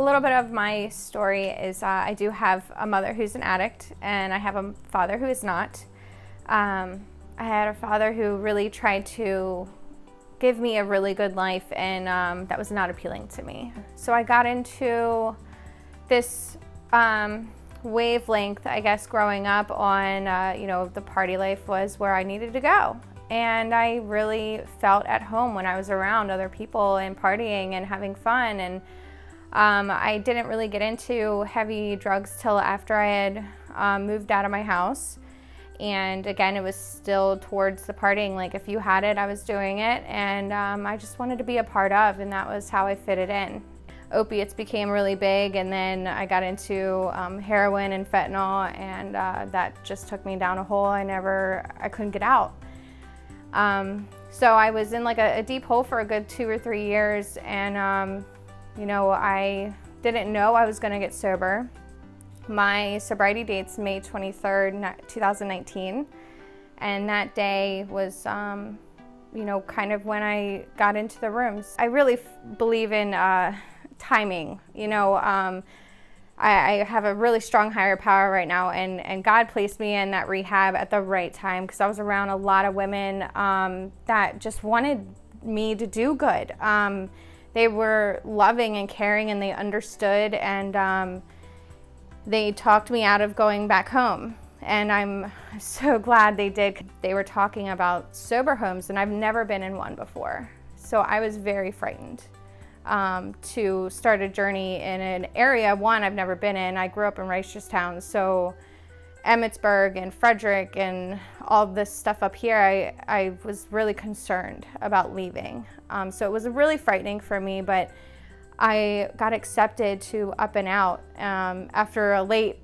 little bit of my story is I do have a mother who's an addict, and I have a father who is not. I had a father who really tried to give me a really good life, and that was not appealing to me. So I got into this wavelength, I guess, growing up on, the party life was where I needed to go. And I really felt at home when I was around other people and partying and having fun. And I didn't really get into heavy drugs till after I had moved out of my house. And again, it was still towards the partying. Like, if you had it, I was doing it. And I just wanted to be a part of, and that was how I fitted in. Opiates became really big, and then I got into heroin and fentanyl, and that just took me down a hole I couldn't get out. So I was in like a deep hole for a good 2 or 3 years, and I didn't know I was gonna get sober. My sobriety date's May 23rd, 2019, and that day was kind of when I got into the rooms. I really believe in timing. I have a really strong higher power right now, and God placed me in that rehab at the right time, because I was around a lot of women that just wanted me to do good. They were loving and caring, and they understood, and they talked me out of going back home. And I'm so glad they did. They were talking about sober homes, and I've never been in one before. So I was very frightened to start a journey in an area, one, I've never been in. I grew up in Reisterstown, so Emmitsburg and Frederick and all this stuff up here, I was really concerned about leaving. So it was really frightening for me, but I got accepted to Up and Out after a late,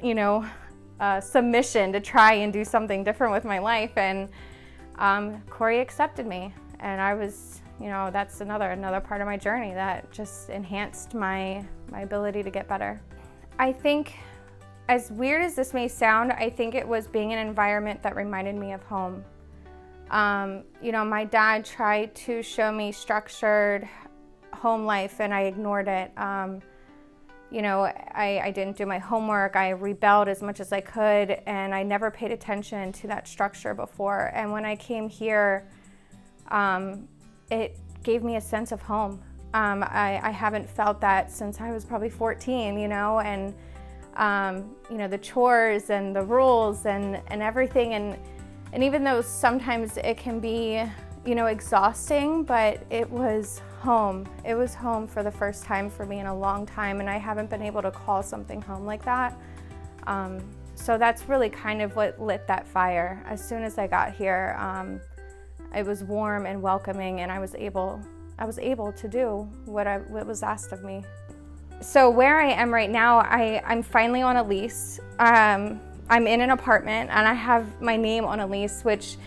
submission to try and do something different with my life. And Corey accepted me, and I was, that's another part of my journey that just enhanced my ability to get better. I think, as weird as this may sound, I think it was being in an environment that reminded me of home. My dad tried to show me structured home life, and I ignored it. I didn't do my homework. I rebelled as much as I could, and I never paid attention to that structure before. And when I came here, it gave me a sense of home. I haven't felt that since I was probably 14, and the chores and the rules and everything. And even though sometimes it can be, exhausting, but it was home. It was home for the first time for me in a long time, and I haven't been able to call something home like that. So that's really kind of what lit that fire. As soon as I got here, it was warm and welcoming, and I was able to do what was asked of me. So where I am right now, I'm finally on a lease. I'm in an apartment, and I have my name on a lease, which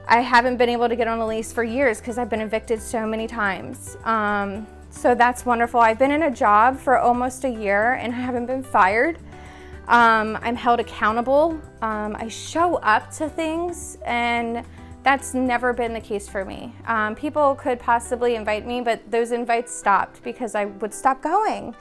I haven't been able to get on a lease for years because I've been evicted so many times. So that's wonderful. I've been in a job for almost a year, and I haven't been fired. I'm held accountable. I show up to things, and that's never been the case for me. People could possibly invite me, but those invites stopped because I would stop going.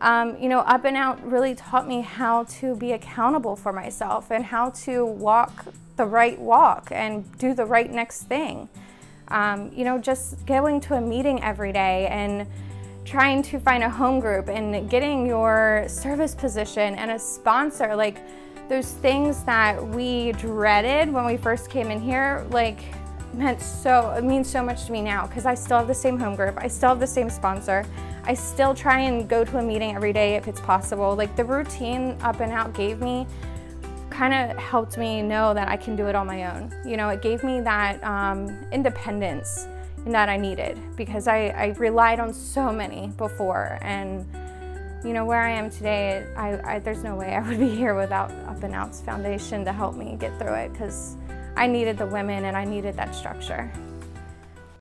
Up and Out really taught me how to be accountable for myself and how to walk the right walk and do the right next thing. Just going to a meeting every day and trying to find a home group and getting your service position and a sponsor, like those things that we dreaded when we first came in here, it means so much to me now, because I still have the same home group, I still have the same sponsor, I still try and go to a meeting every day if it's possible. Like, the routine Up and Out gave me kind of helped me know that I can do it on my own. It gave me that independence that I needed, because I relied on so many before. And where I am today, there's no way I would be here without Up and Out's foundation to help me get through it, because I needed the women and I needed that structure.